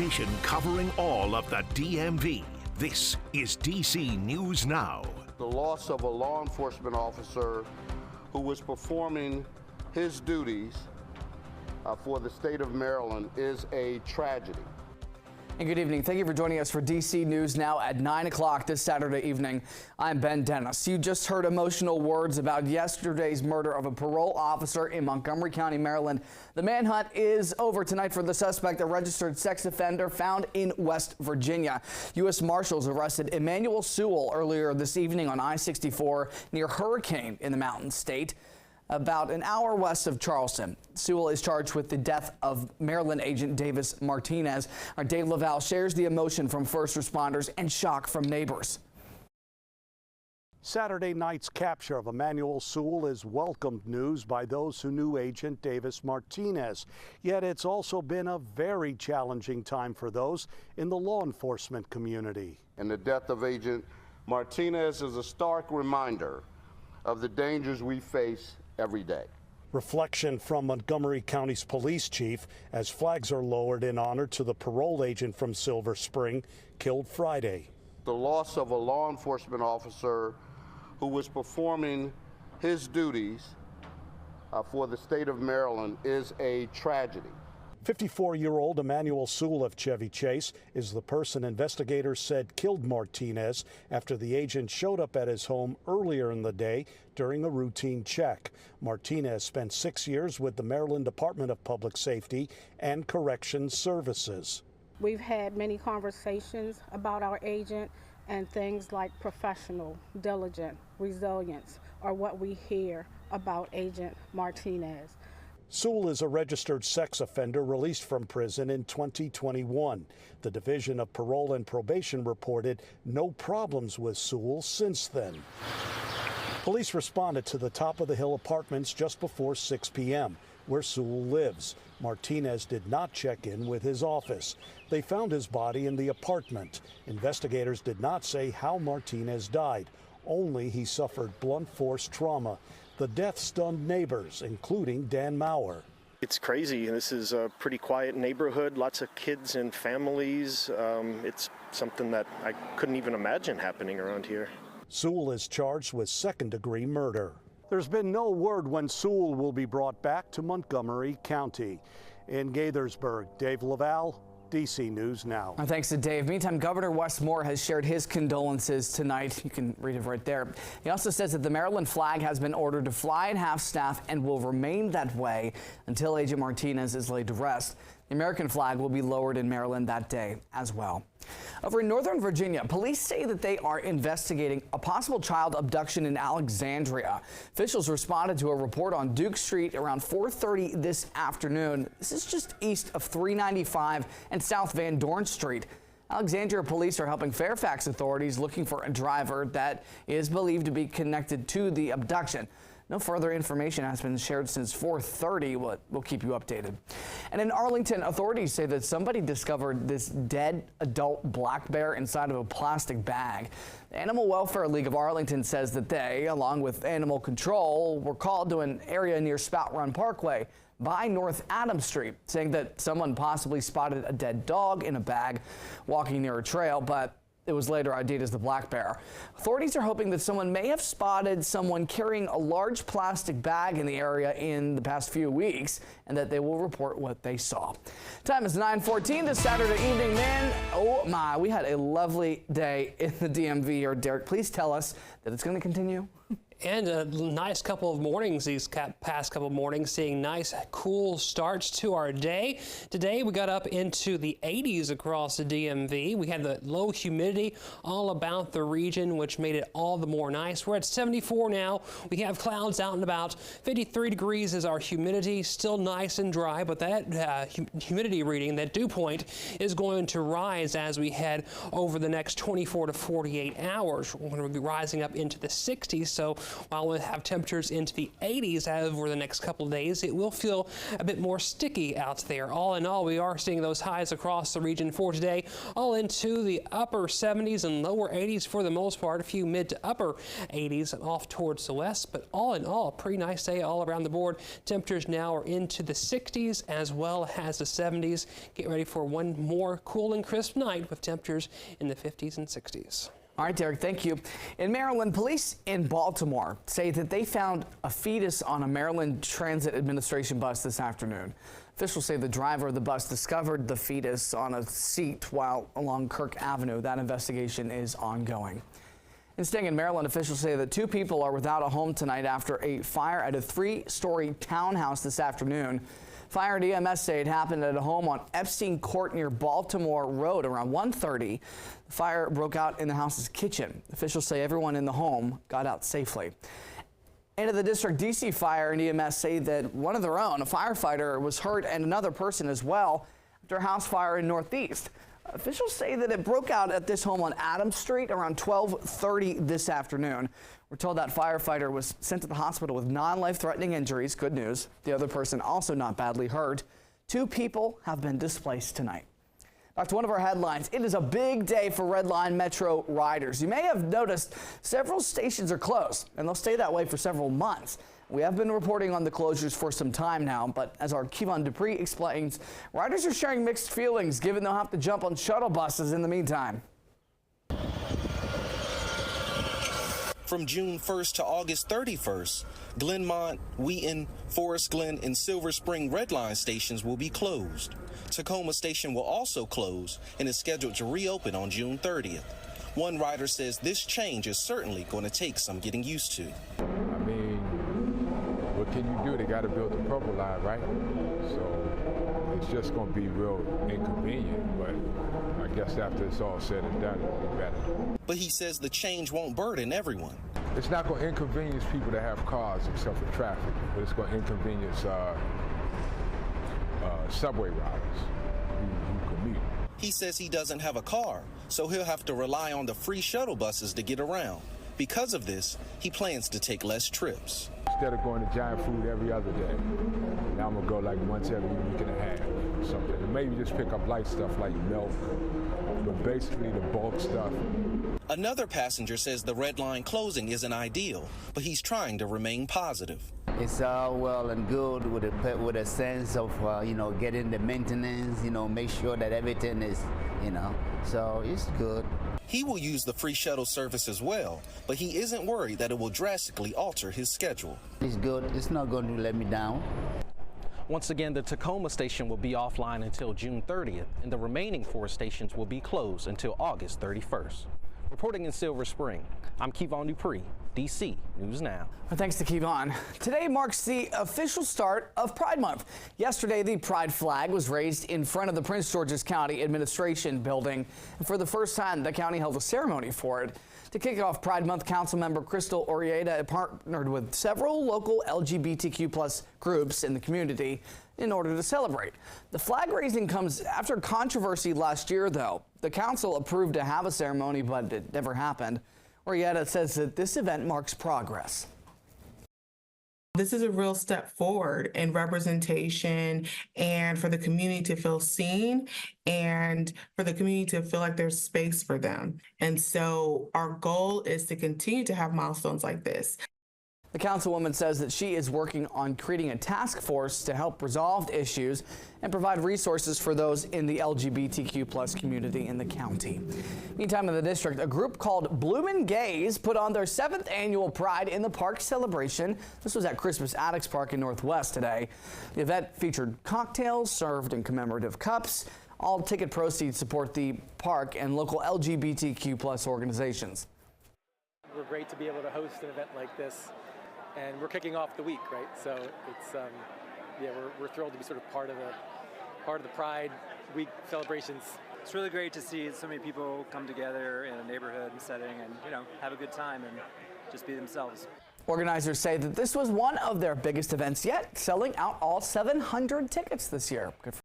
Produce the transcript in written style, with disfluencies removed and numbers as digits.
station covering all of the DMV. This is DC News Now. The loss of a law enforcement officer who was performing his duties for the state of Maryland is a tragedy. And good evening. Thank you for joining us for DC News Now at 9 o'clock this Saturday evening. I'm Ben Dennis. You just heard emotional words about yesterday's murder of a parole officer in Montgomery County, Maryland. The manhunt is over tonight for the suspect, a registered sex offender found in West Virginia. U.S. Marshals arrested Emmanuel Sewell earlier this evening on I-64 near Hurricane in the Mountain State, about an hour west of Charleston. Sewell is charged with the death of Maryland agent Davis Martinez. Our Dave Laval shares the emotion from first responders and shock from neighbors. Saturday night's capture of Emmanuel Sewell is welcomed news by those who knew agent Davis Martinez. Yet it's also been a very challenging time for those in the law enforcement community. And the death of agent Martinez is a stark reminder of the dangers we face every day. Reflection from Montgomery County's police chief as flags are lowered in honor to the parole agent from Silver Spring killed Friday. The loss of a law enforcement officer who was performing his duties for the state of Maryland is a tragedy. 54-year-old Emmanuel Sewell of Chevy Chase is the person investigators said killed Martinez after the agent showed up at his home earlier in the day during a routine check. Martinez spent 6 years with the Maryland Department of Public Safety and Corrections Services. We've had many conversations about our agent, and things like professional, diligent, resilience are what we hear about Agent Martinez. Sewell is a registered sex offender released from prison in 2021. The Division of Parole and Probation reported no problems with Sewell since then. Police responded to the Top of the Hill Apartments just before 6 p.m., where Sewell lives. Martinez did not check in with his office. They found his body in the apartment. Investigators did not say how Martinez died, only he suffered blunt force trauma. The death stunned neighbors, including Dan Maurer. It's crazy. This is a pretty quiet neighborhood, lots of kids and families. It's something that I couldn't even imagine happening around here. Sewell is charged with second-degree murder. There's been no word when Sewell will be brought back to Montgomery County. In Gaithersburg, Dave Laval, DC News Now. Thanks to Dave. Meantime, Governor Wes Moore has shared his condolences tonight. You can read it right there. He also says that the Maryland flag has been ordered to fly at half-staff and will remain that way until Agent Martinez is laid to rest. The American flag will be lowered in Maryland that day as well. Over in Northern Virginia, police say that they are investigating a possible child abduction in Alexandria. Officials responded to a report on Duke Street around 4:30 this afternoon. This is just east of 395 and South Van Dorn Street. Alexandria police are helping Fairfax authorities looking for a driver that is believed to be connected to the abduction. No further information has been shared since 4:30. We'll keep you updated. And in Arlington, authorities say that somebody discovered this dead adult black bear inside of a plastic bag. The Animal Welfare League of Arlington says that they, along with animal control, were called to an area near Spout Run Parkway by North Adams Street, saying that someone possibly spotted a dead dog in a bag walking near a trail, but it was later ID'd as the black bear. Authorities are hoping that someone may have spotted someone carrying a large plastic bag in the area in the past few weeks, and that they will report what they saw. Time is 9:14 this Saturday evening, man. Oh my, we had a lovely day in the DMV here. Derek, please tell us that it's going to continue. And a nice couple of mornings these past couple of mornings, seeing nice cool starts to our day. Today we got up into the 80s across the DMV. We had the low humidity all about the region, which made it all the more nice. We're at 74 now. We have clouds out and about. 53 degrees is our humidity. Still nice and dry, but that humidity reading, that dew point, is going to rise as we head over the next 24 to 48 hours. We're going to be rising up into the 60s, so While we'll have temperatures into the 80s over the next couple of days, it will feel a bit more sticky out there. All in all, we are seeing those highs across the region for today, all into the upper 70s and lower 80s for the most part, a few mid to upper 80s off towards the west. But all in all, a pretty nice day all around the board. Temperatures now are into the 60s as well as the 70s. Get ready for one more cool and crisp night with temperatures in the 50s and 60s. All right, Derek, thank you. In Maryland, police in Baltimore say that they found a fetus on a Maryland Transit Administration bus this afternoon. Officials say the driver of the bus discovered the fetus on a seat while along Kirk Avenue. That investigation is ongoing. And staying in Maryland, officials say that 2 people are without a home tonight after a fire at a 3-story townhouse this afternoon. Fire and EMS say it happened at a home on Epstein Court near Baltimore Road around 1:30. The fire broke out in the house's kitchen. Officials say everyone in the home got out safely. And at the District DC Fire and EMS say that one of their own, a firefighter, was hurt and another person as well after a house fire in Northeast. Officials say that it broke out at this home on Adams Street around 12:30 this afternoon. We're told that firefighter was sent to the hospital with non-life-threatening injuries. Good news. The other person also not badly hurt. 2 people have been displaced tonight. Back to one of our headlines. It is a big day for Red Line Metro riders. You may have noticed several stations are closed, and they'll stay that way for several months. We have been reporting on the closures for some time now, but as our Kevon Dupree explains, riders are sharing mixed feelings given they'll have to jump on shuttle buses in the meantime. From June 1st to August 31st, Glenmont, Wheaton, Forest Glen, and Silver Spring Red Line stations will be closed. Tacoma Station will also close and is scheduled to reopen on June 30th. One rider says this change is certainly going to take some getting used to. I mean, what can you do? They got to build the purple line, right? So it's just going to be real inconvenient, but I guess after it's all said and done, it'll be better. But he says the change won't burden everyone. It's not going to inconvenience people that have cars except for traffic, but it's going to inconvenience subway riders who commute. He says he doesn't have a car, so he'll have to rely on the free shuttle buses to get around. Because of this, he plans to take less trips. Instead of going to Giant Food every other day, now I'm going to go like once every week and a half or something. And maybe just pick up light stuff like milk, but basically the bulk stuff. Another passenger says the Red Line closing isn't ideal, but he's trying to remain positive. It's all well and good with a sense of, getting the maintenance, make sure that everything is, so it's good. He will use the free shuttle service as well, but he isn't worried that it will drastically alter his schedule. It's good. It's not going to let me down. Once again, the Tacoma station will be offline until June 30th, and the remaining 4 stations will be closed until August 31st. Reporting in Silver Spring, I'm Kevon Dupree, DC News Now. Thanks to Kevon. Today marks the official start of Pride Month. Yesterday, the Pride flag was raised in front of the Prince George's County Administration Building. And for the first time, the county held a ceremony for it. To kick off Pride Month, Councilmember Crystal Orieta partnered with several local LGBTQ+ groups in the community in order to celebrate. The flag raising comes after controversy last year, though. The council approved to have a ceremony, but it never happened. Orieta says that this event marks progress. This is a real step forward in representation and for the community to feel seen and for the community to feel like there's space for them. And so our goal is to continue to have milestones like this. The councilwoman says that she is working on creating a task force to help resolve issues and provide resources for those in the LGBTQ+ community in the county. Meantime, in the district, a group called Bloomin' Gays put on their 7th annual Pride in the Park celebration. This was at Christmas Addicts Park in Northwest today. The event featured cocktails served in commemorative cups. All ticket proceeds support the park and local LGBTQ+ organizations. We're great to be able to host an event like this. And we're kicking off the week, right? So it's, we're thrilled to be sort of part of the Pride Week celebrations. It's really great to see so many people come together in a neighborhood setting and, have a good time and just be themselves. Organizers say that this was one of their biggest events yet, selling out all 700 tickets this year. Good for